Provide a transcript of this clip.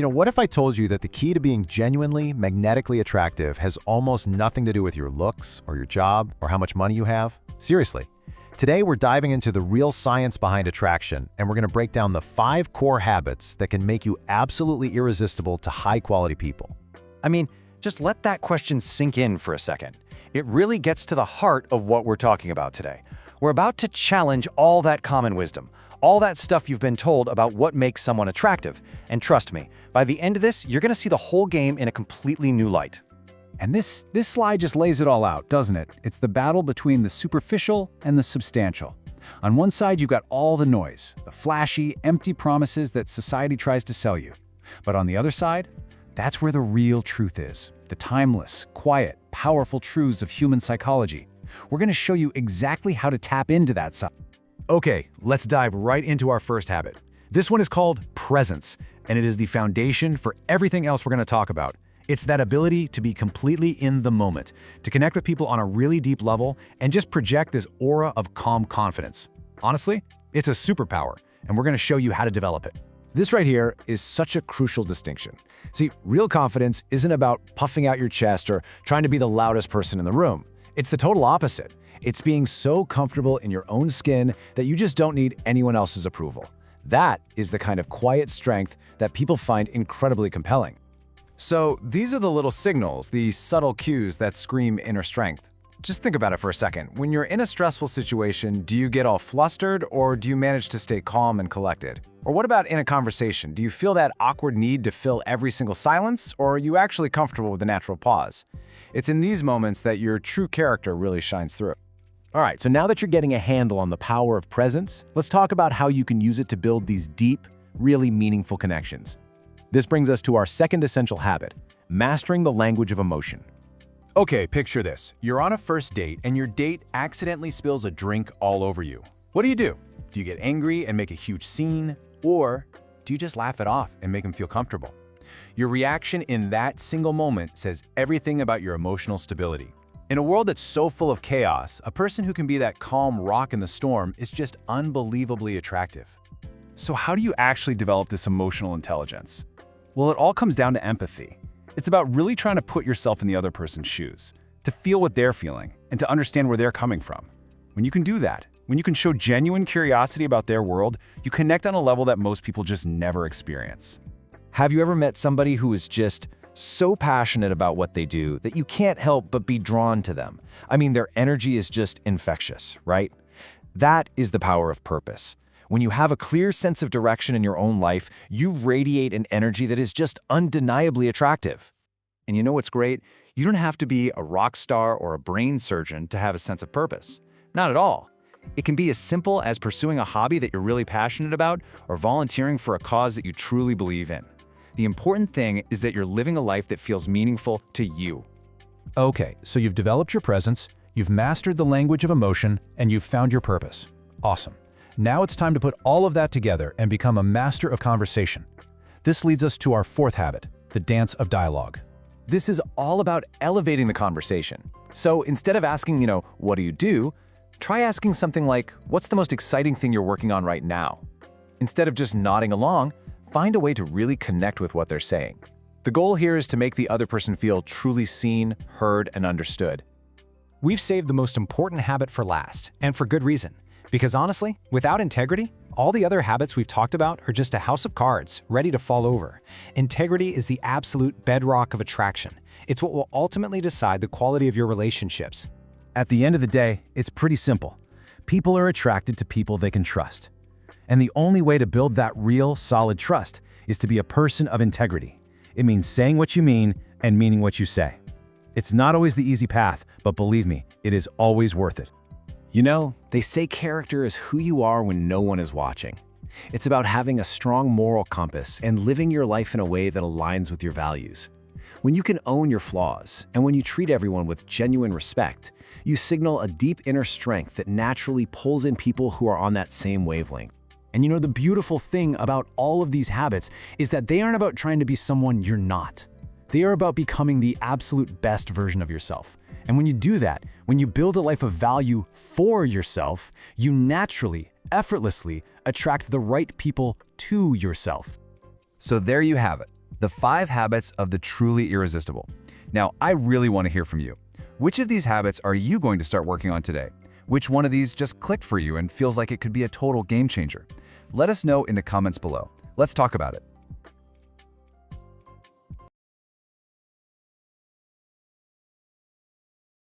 What if I told you that the key to being genuinely, magnetically attractive has almost nothing to do with your looks, or your job, or how much money you have? Seriously. Today, we're diving into the real science behind attraction, and we're going to break down the 5 core habits that can make you absolutely irresistible to high-quality people. I mean, just let that question sink in for a second. It really gets to the heart of what we're talking about today. We're about to challenge all that common wisdom, all that stuff you've been told about what makes someone attractive. And trust me, by the end of this, you're going to see the whole game in a completely new light. And this slide just lays it all out, doesn't it? It's the battle between the superficial and the substantial. On one side, you've got all the noise, the flashy, empty promises that society tries to sell you. But on the other side, that's where the real truth is. The timeless, quiet, powerful truths of human psychology. We're going to show you exactly how to tap into that side. Okay, let's dive right into our first habit. This one is called presence, and it is the foundation for everything else we're going to talk about. It's that ability to be completely in the moment, to connect with people on a really deep level, and just project this aura of calm confidence. Honestly, it's a superpower, and we're going to show you how to develop it. This right here is such a crucial distinction. See, real confidence isn't about puffing out your chest or trying to be the loudest person in the room. It's the total opposite. It's being so comfortable in your own skin that you just don't need anyone else's approval. That is the kind of quiet strength that people find incredibly compelling. So these are the little signals, the subtle cues that scream inner strength. Just think about it for a second. When you're in a stressful situation, do you get all flustered or do you manage to stay calm and collected? Or what about in a conversation? Do you feel that awkward need to fill every single silence, or are you actually comfortable with the natural pause? It's in these moments that your true character really shines through. All right, so now that you're getting a handle on the power of presence, let's talk about how you can use it to build these deep, really meaningful connections. This brings us to our second essential habit, mastering the language of emotion. Okay, picture this. You're on a first date and your date accidentally spills a drink all over you. What do? Do you get angry and make a huge scene? Or do you just laugh it off and make him feel comfortable? Your reaction in that single moment says everything about your emotional stability. In a world that's so full of chaos, a person who can be that calm rock in the storm is just unbelievably attractive. So how do you actually develop this emotional intelligence? Well, it all comes down to empathy. It's about really trying to put yourself in the other person's shoes, to feel what they're feeling, and to understand where they're coming from. When you can do that, when you can show genuine curiosity about their world, you connect on a level that most people just never experience. Have you ever met somebody who is just so passionate about what they do that you can't help but be drawn to them? I mean, their energy is just infectious, right? That is the power of purpose. When you have a clear sense of direction in your own life, you radiate an energy that is just undeniably attractive. And you know what's great? You don't have to be a rock star or a brain surgeon to have a sense of purpose. Not at all. It can be as simple as pursuing a hobby that you're really passionate about or volunteering for a cause that you truly believe in. The important thing is that you're living a life that feels meaningful to you. Okay, so you've developed your presence, you've mastered the language of emotion, and you've found your purpose. Awesome. Now it's time to put all of that together and become a master of conversation. This leads us to our fourth habit, the dance of dialogue. This is all about elevating the conversation. So instead of asking, what do you do? Try asking something like, what's the most exciting thing you're working on right now? Instead of just nodding along, find a way to really connect with what they're saying. The goal here is to make the other person feel truly seen, heard, and understood. We've saved the most important habit for last, and for good reason. Because honestly, without integrity, all the other habits we've talked about are just a house of cards, ready to fall over. Integrity is the absolute bedrock of attraction. It's what will ultimately decide the quality of your relationships. At the end of the day, it's pretty simple. People are attracted to people they can trust. And the only way to build that real, solid trust is to be a person of integrity. It means saying what you mean and meaning what you say. It's not always the easy path, but believe me, it is always worth it. They say character is who you are when no one is watching. It's about having a strong moral compass and living your life in a way that aligns with your values. When you can own your flaws, and when you treat everyone with genuine respect, you signal a deep inner strength that naturally pulls in people who are on that same wavelength. And the beautiful thing about all of these habits is that they aren't about trying to be someone you're not. They are about becoming the absolute best version of yourself. And when you do that, when you build a life of value for yourself, you naturally, effortlessly attract the right people to yourself. So there you have it. The 5 habits of the truly irresistible. Now, I really want to hear from you. Which of these habits are you going to start working on today? Which one of these just clicked for you and feels like it could be a total game changer? Let us know in the comments below. Let's talk about it.